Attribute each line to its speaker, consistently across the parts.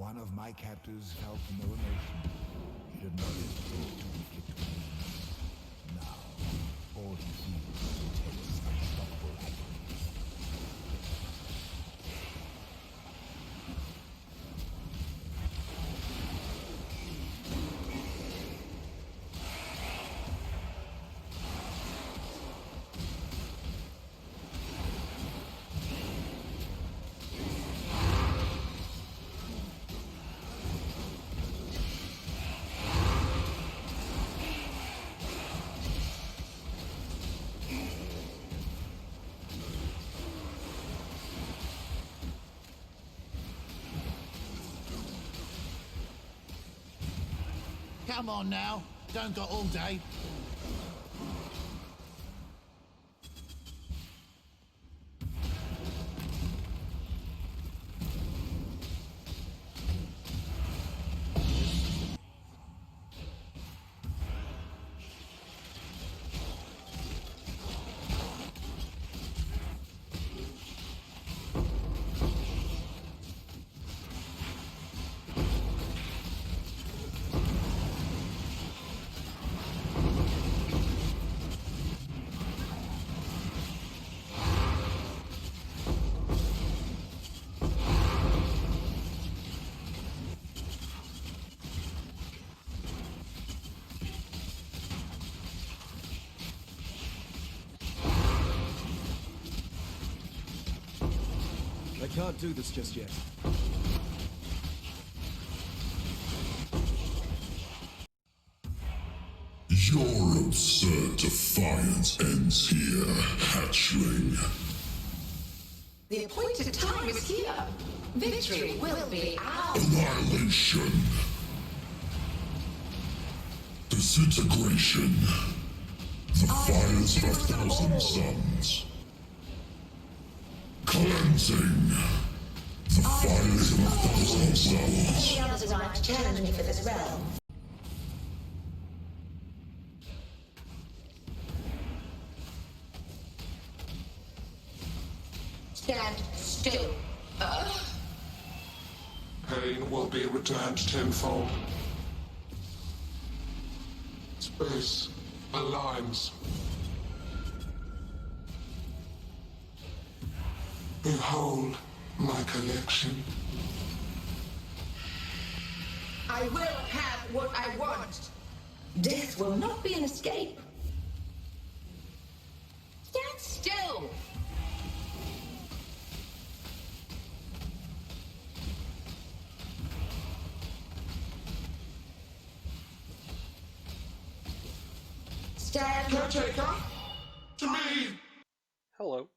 Speaker 1: one of my captors felt no emotion, he did not hesitate to inflict wounds. Now, all he feels is intense, unstoppable agony.
Speaker 2: Come on now, don't got all day.
Speaker 3: I can't do this just yet.
Speaker 4: Your absurd defiance ends here, hatchling.
Speaker 5: The appointed time is here. Victory will be ours.
Speaker 4: Annihilation. Disintegration. The fires of 1,000 suns. Cleansing. The fires of 1,000 suns.
Speaker 5: Any others would like to challenge me for this realm? Stand still.
Speaker 6: Pain will be returned tenfold. Space aligns. Behold my collection.
Speaker 5: I will have what I want. Death will not be an escape. Stand still. Stand.
Speaker 6: Caretaker, to me.
Speaker 7: Hello.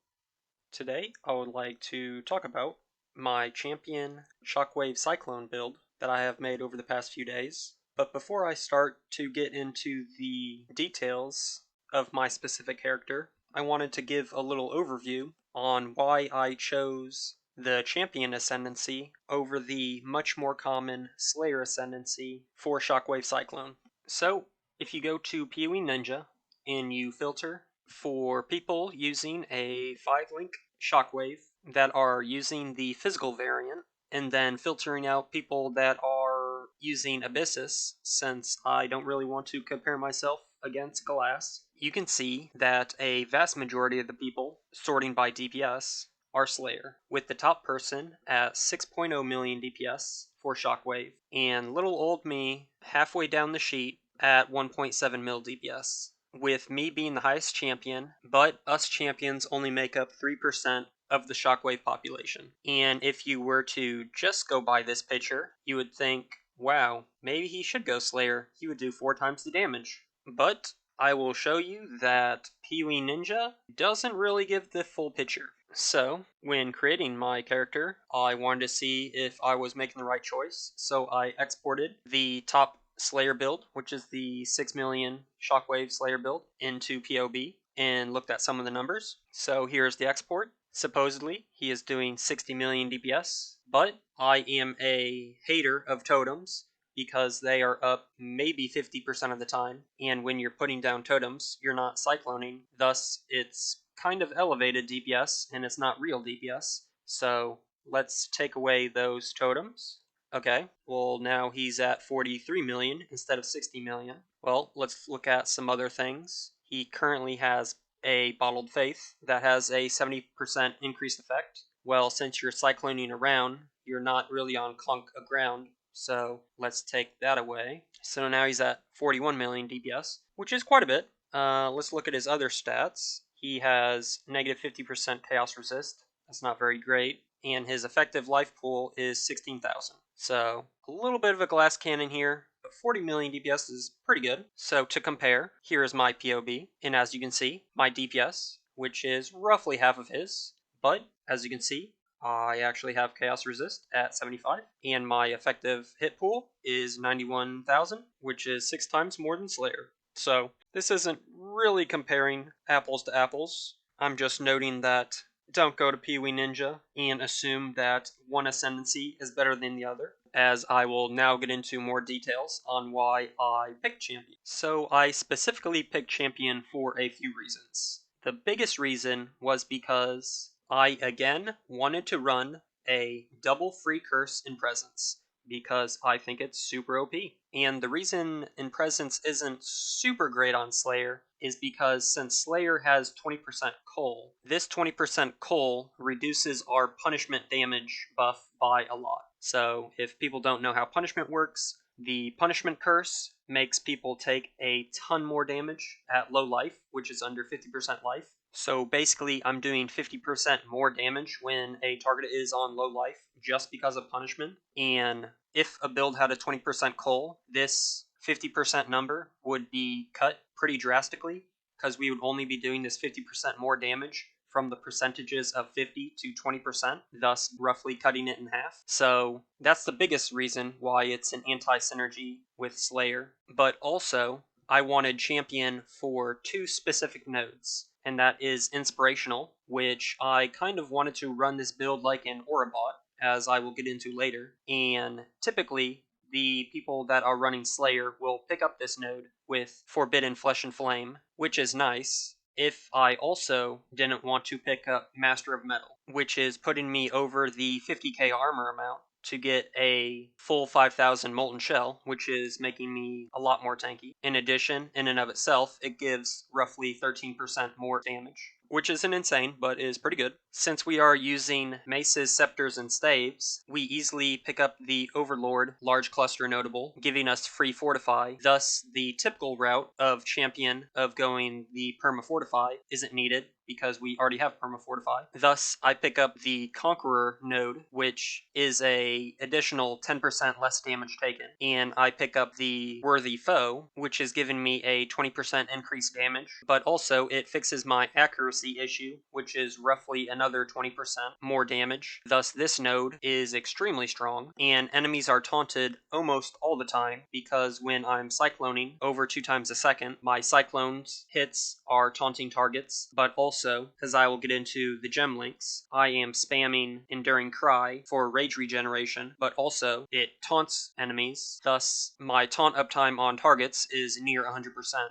Speaker 7: Today I would like to talk about my champion Shockwave Cyclone build that I have made over the past few days. But before I start to get into the details of my specific character, I wanted to give a little overview on why I chose the champion Ascendancy over the much more common Slayer Ascendancy for Shockwave Cyclone. So, if you go to POE.NINJA and you filter for people using a 5-link Shockwave that are using the physical variant, and then filtering out people that are using Abyssus, since I don't really want to compare myself against Glass, you can see that a vast majority of the people, sorting by DPS, are Slayer, with the top person at 6.0 million DPS for Shockwave, and little old me halfway down the sheet at 1.7 mil DPS. With me being the highest champion, but us champions only make up 3% of the Shockwave population. And if you were to just go by this picture, you would think, wow, maybe he should go Slayer, he would do 4 times the damage. But I will show you that POE.NINJA doesn't really give the full picture. So, when creating my character, I wanted to see if I was making the right choice, so I exported the top Slayer build, which is the 6 million Shockwave Slayer build, into POB and looked at some of the numbers. So here's the export. Supposedly, he is doing 60 million DPS, but I am a hater of totems because they are up maybe 50% of the time, and when you're putting down totems, you're not cycloning, thus it's kind of elevated DPS, and it's not real DPS. So let's take away those totems, Okay, well now he's at 43 million instead of 60 million. Well, let's look at some other things. He currently has a Bottled Faith that has a 70% increased effect. Well, since you're cycloning around, you're not really on clunk of ground, so let's take that away. So now he's at 41 million DPS, which is quite a bit. Let's look at his other stats. He has negative 50% Chaos Resist. That's not very great. And his effective life pool is 16,000. So a little bit of a glass cannon here, but 40 million DPS is pretty good. So to compare, here is my POB, and as you can see, my DPS, which is roughly half of his, but as you can see, I actually have Chaos Resist at 75, and my effective hit pool is 91,000, which is 6 times more than Slayer. So this isn't really comparing apples to apples. I'm just noting that don't go to POE.NINJA and assume that one Ascendancy is better than the other, as I will now get into more details on why I picked Champion. So I specifically picked Champion for a few reasons. The biggest reason was because I again wanted to run a double free curse in Presence, because I think it's super OP. And the reason in Presence isn't super great on Slayer is because since Slayer has 20% Coal, this 20% Coal reduces our punishment damage buff by a lot. So if people don't know how punishment works, the punishment curse makes people take a ton more damage at low life, which is under 50% life. So basically, I'm doing 50% more damage when a target is on low life just because of punishment. And if a build had a 20% Coal, this 50% number would be cut pretty drastically, because we would only be doing this 50% more damage from the percentages of 50 to 20%, thus roughly cutting it in half. So that's the biggest reason why it's an anti-synergy with Slayer. But also, I wanted Champion for 2 specific nodes, and that is Inspirational, which I kind of wanted to run this build like an Aurabot, as I will get into later, and typically the people that are running Slayer will pick up this node with Forbidden Flesh and Flame, which is nice, if I also didn't want to pick up Master of Metal, which is putting me over the 50k armor amount to get a full 5,000 Molten Shell, which is making me a lot more tanky. In addition, in and of itself, it gives roughly 13% more damage, which isn't insane, but is pretty good. Since we are using maces, scepters, and staves, we easily pick up the Overlord Large Cluster Notable, giving us free Fortify. Thus, the typical route of Champion of going the Perma Fortify isn't needed, because we already have Perma Fortify. Thus, I pick up the Conqueror node, which is a additional 10% less damage taken, and I pick up the Worthy Foe, which is giving me a 20% increased damage, but also it fixes my accuracy issue, which is roughly another 20% more damage. Thus, this node is extremely strong, and enemies are taunted almost all the time, because when I'm cycloning over 2 times a second, my cyclones hits are taunting targets, but also, because I will get into the gem links, I am spamming Enduring Cry for rage regeneration, but also it taunts enemies, thus my taunt uptime on targets is near 100%.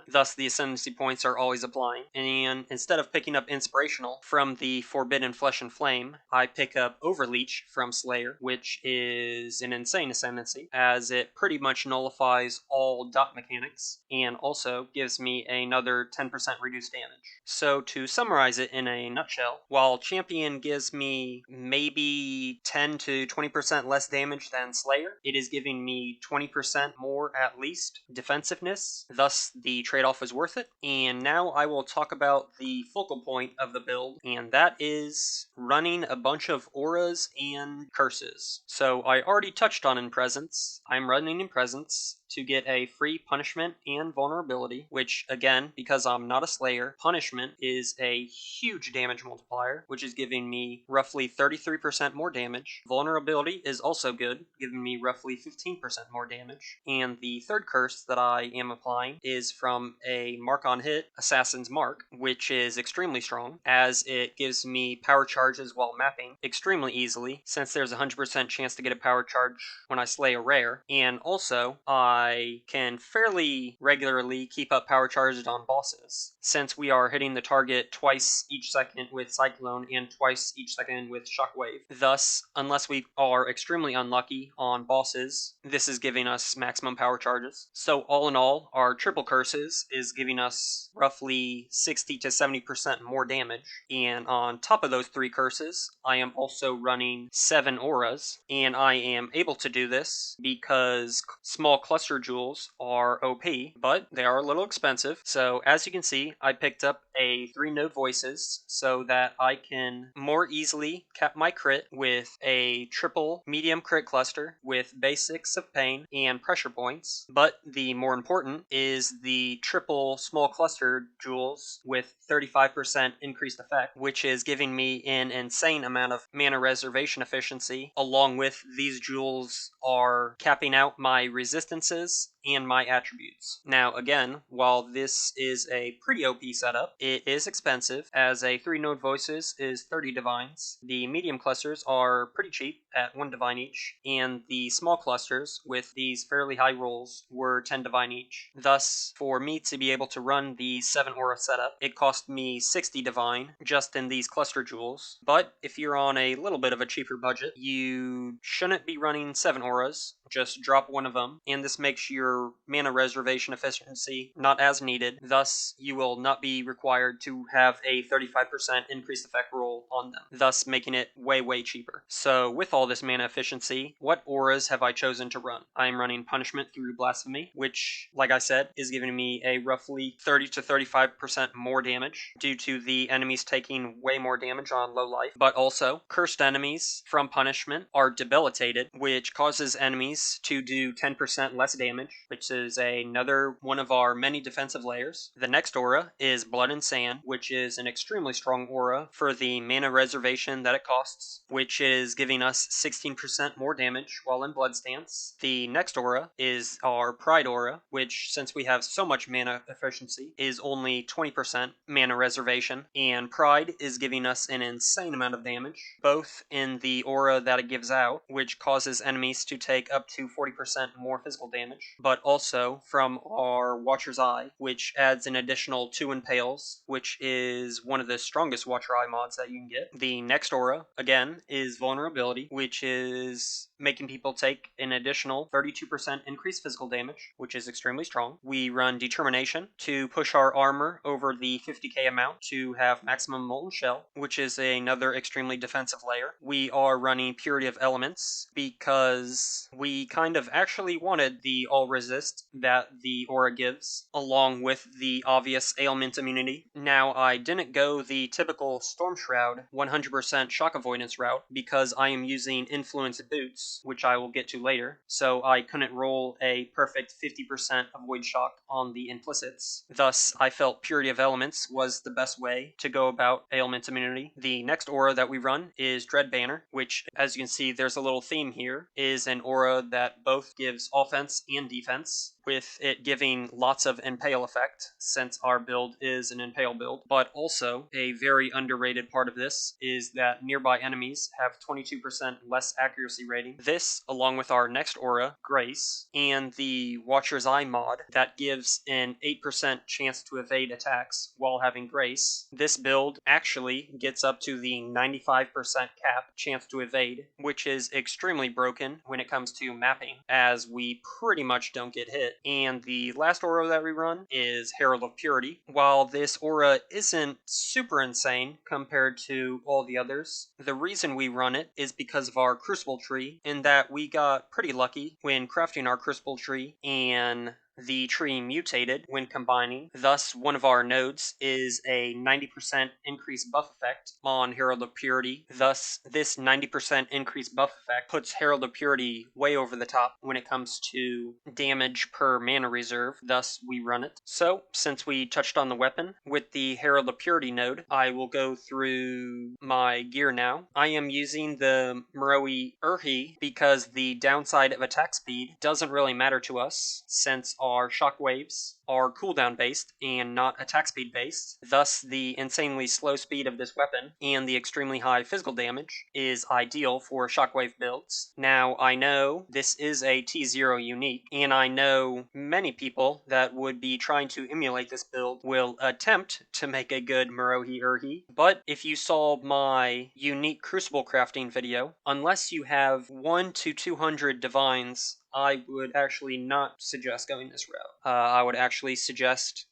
Speaker 7: Thus the Ascendancy points are always applying, and instead of picking up Inspirational from the Forbidden Flesh and Flame, I pick up Overleech from Slayer, which is an insane Ascendancy, as it pretty much nullifies all dot mechanics, and also gives me another 10% reduced damage. So to summarize it in a nutshell, while Champion gives me maybe 10 to 20% less damage than Slayer, it is giving me 20% more at least defensiveness, thus the trade-off is worth it. And now I will talk about the focal point of the build, and that is running a bunch of auras and curses. So I already touched on in Presence. I'm running in Presence to get a free punishment and vulnerability, which again, because I'm not a Slayer, punishment is a huge damage multiplier, which is giving me roughly 33% more damage. Vulnerability is also good, giving me roughly 15% more damage. And the third curse that I am applying is from a mark on hit, Assassin's Mark, which is extremely strong, as it gives me power charges while mapping extremely easily, since there's a 100% chance to get a power charge when I slay a rare. And also, I I can fairly regularly keep up power charges on bosses, since we are hitting the target twice each second with Cyclone and twice each second with Shockwave. Thus, unless we are extremely unlucky on bosses, this is giving us maximum power charges. So all in all, our triple curses is giving us roughly 60 to 70% more damage, and on top of those 3 curses, I am also running 7 auras, and I am able to do this because small cluster jewels are OP, but they are a little expensive. So as you can see, I picked up a 3-node voices so that I can more easily cap my crit with a triple medium crit cluster with basics of pain and pressure points. But the more important is the triple small cluster jewels with 35% increased effect, which is giving me an insane amount of mana reservation efficiency. Along with these jewels are capping out my resistances and my attributes. Now again, while this is a pretty OP setup, it is expensive, as a 3-node voices is 30 divines, the medium clusters are pretty cheap at 1 divine each, and the small clusters with these fairly high rolls were 10 divine each. Thus, for me to be able to run the 7 aura setup, it cost me 60 divine just in these cluster jewels. But if you're on a little bit of a cheaper budget, you shouldn't be running 7 auras, just drop one of them, and this makes your mana reservation efficiency not as needed. Thus, you will not be required to have a 35% increased effect roll on them, thus making it way cheaper. So with all this mana efficiency, what auras have I chosen to run? I am running Punishment through Blasphemy, which, like I said, is giving me a roughly 30 to 35% more damage due to the enemies taking way more damage on low life. But also, cursed enemies from Punishment are debilitated, which causes enemies to do 10% less damage, which is another one of our many defensive layers. The next aura is Blood and Sand, which is an extremely strong aura for the mana reservation that it costs, which is giving us 16% more damage while in Blood Stance. The next aura is our Pride aura, which, since we have so much mana efficiency, is only 20% mana reservation, and Pride is giving us an insane amount of damage, both in the aura that it gives out, which causes enemies to take up to 40% more physical damage, but also from our Watcher's Eye, which adds an additional 2 impales, which is one of the strongest Watcher Eye mods that you can get. The next aura, again, is Vulnerability, which is making people take an additional 32% increased physical damage, which is extremely strong. We run Determination to push our armor over the 50k amount to have maximum Molten Shell, which is another extremely defensive layer. We are running Purity of Elements because we kind of actually wanted the all resist that the aura gives, along with the obvious ailment immunity. Now, I didn't go the typical Storm Shroud 100% shock avoidance route because I am using Influence Boots, which I will get to later, so I couldn't roll a perfect 50% avoid shock on the implicits. Thus, I felt Purity of Elements was the best way to go about ailment immunity. The next aura that we run is Dread Banner, which, as you can see, there's a little theme here, is an aura that both gives offense and defense, with it giving lots of impale effect, since our build is an impale build. But also, a very underrated part of this is that nearby enemies have 22% less accuracy rating. This, along with our next aura, Grace, and the Watcher's Eye mod that gives an 8% chance to evade attacks while having Grace, this build actually gets up to the 95% cap chance to evade, which is extremely broken when it comes to mapping, as we pretty much don't get hit. And the last aura that we run is Herald of Purity. While this aura isn't super insane compared to all the others, the reason we run it is because of our Crucible tree, in that we got pretty lucky when crafting our Crucible tree, and the tree mutated when combining. Thus, one of our nodes is a 90% increased buff effect on Herald of Purity. Thus, this 90% increased buff effect puts Herald of Purity way over the top when it comes to damage per mana reserve. Thus, we run it. So, since we touched on the weapon, with the Herald of Purity node, I will go through my gear now. I am using the Moroi Urhi because the downside of attack speed doesn't really matter to us, since our shockwaves are cooldown based and not attack speed based. Thus, the insanely slow speed of this weapon and the extremely high physical damage is ideal for shockwave builds. Now, I know this is a T0 unique, and I know many people that would be trying to emulate this build will attempt to make a good Murohi Urhi, but if you saw my unique crucible crafting video, unless you have 1 to 200 divines, I would actually not suggest going this route. I would actually suggest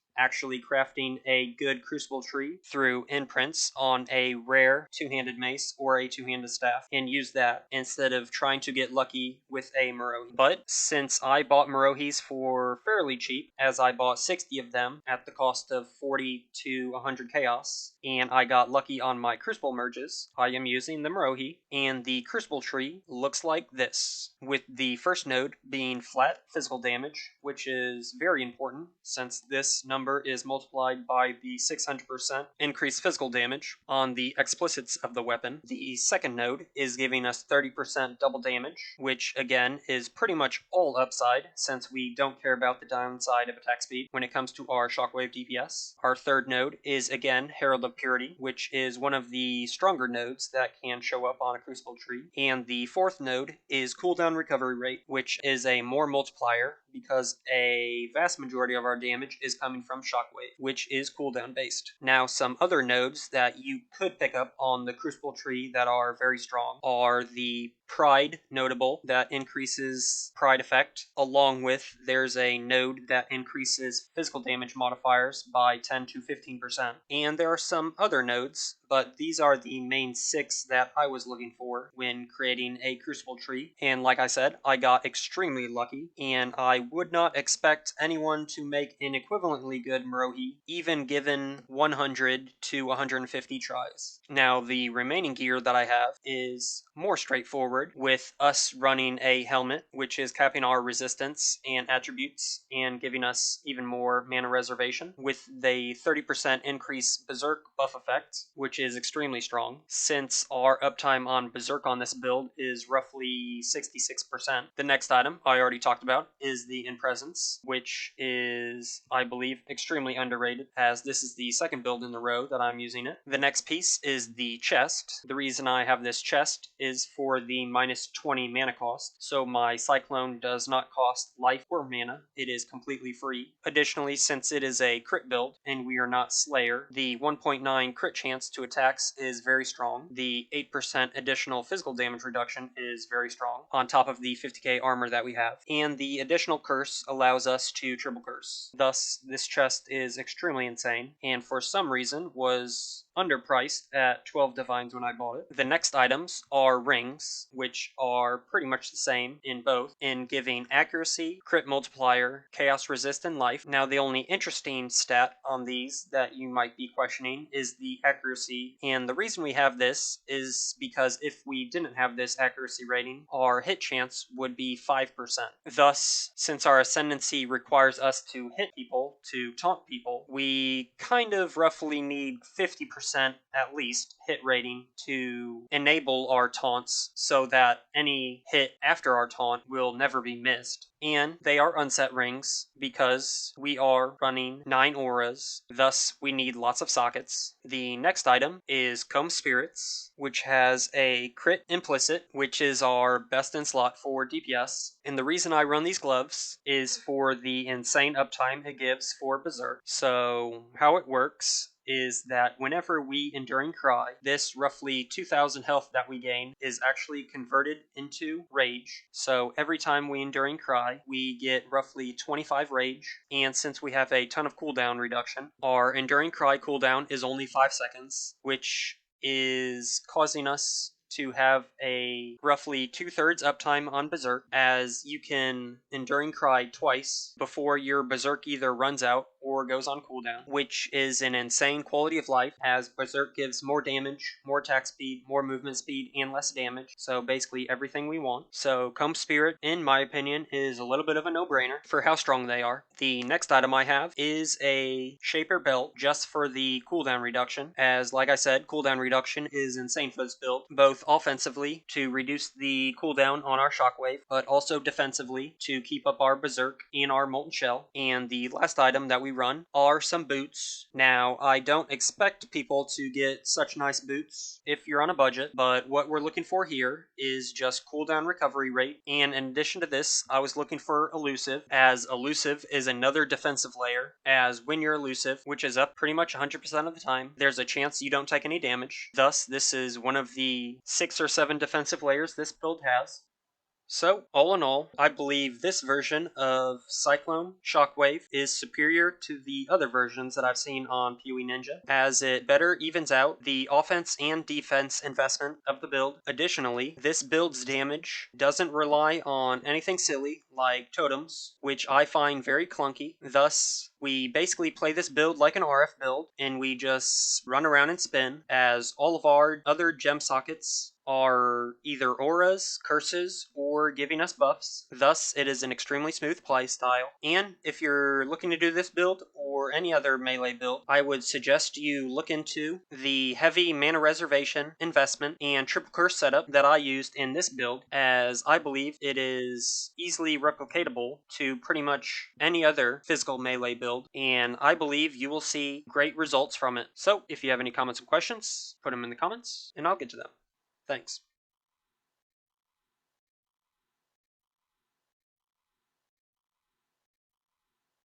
Speaker 7: crafting a good crucible tree through imprints on a rare two-handed mace or a two-handed staff and use that instead of trying to get lucky with a Murohi. But since I bought Murohis for fairly cheap, as I bought 60 of them at the cost of 40 to 100 chaos, and I got lucky on my crucible merges, I am using the Murohi, and the crucible tree looks like this, with the first node being flat physical damage, which is very important since this number is multiplied by the 600% increased physical damage on the explicits of the weapon. The second node is giving us 30% double damage, which again is pretty much all upside since we don't care about the downside of attack speed when it comes to our shockwave DPS. Our third node is again Herald of Purity, which is one of the stronger nodes that can show up on a crucible tree. And the fourth node is cooldown recovery rate, which is a more multiplier because a vast majority of our damage is coming from shockwave, which is cooldown based. Now, some other nodes that you could pick up on the crucible tree that are very strong are the Pride notable that increases Pride effect, along with there's a node that increases physical damage modifiers by 10 to 15%. And there are some other nodes, but these are the main 6 that I was looking for when creating a crucible tree. And like I said, I got extremely lucky, and I would not expect anyone to make an equivalently good Murohi, even given 100 to 150 tries. Now, the remaining gear that I have is more straightforward, with us running a helmet, which is capping our resistance and attributes and giving us even more mana reservation, with the 30% increase Berserk buff effect, which is extremely strong, since our uptime on Berserk on this build is roughly 66%. The next item I already talked about is the In Presence, which is, I believe, extremely underrated, as this is the second build in the row that I'm using it. The next piece is the chest. The reason I have this chest is for the minus 20 mana cost, so my Cyclone does not cost life or mana, it is completely free. Additionally, since it is a crit build and we are not Slayer, the 1.9 crit chance to attacks is very strong. The 8% additional physical damage reduction is very strong, on top of the 50k armor that we have. And the additional curse allows us to triple curse. Thus, this chest is extremely insane, and for some reason was underpriced at 12 divines when I bought it. The next items are rings, which are pretty much the same in both, in giving accuracy, crit multiplier, chaos resist, and life. Now, the only interesting stat on these that you might be questioning is the accuracy, and the reason we have this is because if we didn't have this accuracy rating, our hit chance would be 5%. Thus, since our Ascendancy requires us to hit people, to taunt people, we kind of roughly need 50% at least hit rating to enable our taunts so that any hit after our taunt will never be missed. And they are unset rings because we are running 9 auras, thus we need lots of sockets. The next item is Comb Spirits, which has a crit implicit, which is our best in slot for DPS. And the reason I run these gloves is for the insane uptime it gives for Berserk. So how it works is that whenever we Enduring Cry, this roughly 2,000 health that we gain is actually converted into rage. So every time we Enduring Cry, we get roughly 25 rage, and since we have a ton of cooldown reduction, our Enduring Cry cooldown is only 5 seconds, which is causing us to have a roughly 2/3 uptime on Berserk, as you can Enduring Cry twice before your Berserk either runs out or goes on cooldown, which is an insane quality of life, as Berserk gives more damage, more attack speed, more movement speed, and less damage, so basically everything we want. So Comb Spirit, in my opinion, is a little bit of a no-brainer for how strong they are. The next item I have is a Shaper Belt, just for the cooldown reduction, as like I said, cooldown reduction is insane for this build, both both offensively to reduce the cooldown on our Shockwave, but also defensively to keep up our Berserk and our Molten Shell. And the last item that we run are some boots. Now, I don't expect people to get such nice boots if you're on a budget, but what we're looking for here is just cooldown recovery rate. And in addition to this, I was looking for Elusive, as Elusive is another defensive layer, as when you're Elusive, which is up pretty much 100% of the time, there's a chance you don't take any damage. Thus, this is one of the 6 or 7 defensive layers this build has. So, all in all, I believe this version of Cyclone Shockwave is superior to the other versions that I've seen on POE.NINJA, as it better evens out the offense and defense investment of the build. Additionally, this build's damage doesn't rely on anything silly like totems, which I find very clunky. Thus, we basically play this build like an RF build, and we just run around and spin, as all of our other gem sockets are either auras, curses, or giving us buffs. Thus, it is an extremely smooth playstyle. And if you're looking to do this build or any other melee build, I would suggest you look into the heavy mana reservation investment and triple curse setup that I used in this build, as I believe it is easily replicatable to pretty much any other physical melee build, and I believe you will see great results from it. So, if you have any comments and questions, put them in the comments, and I'll get to them. Thanks.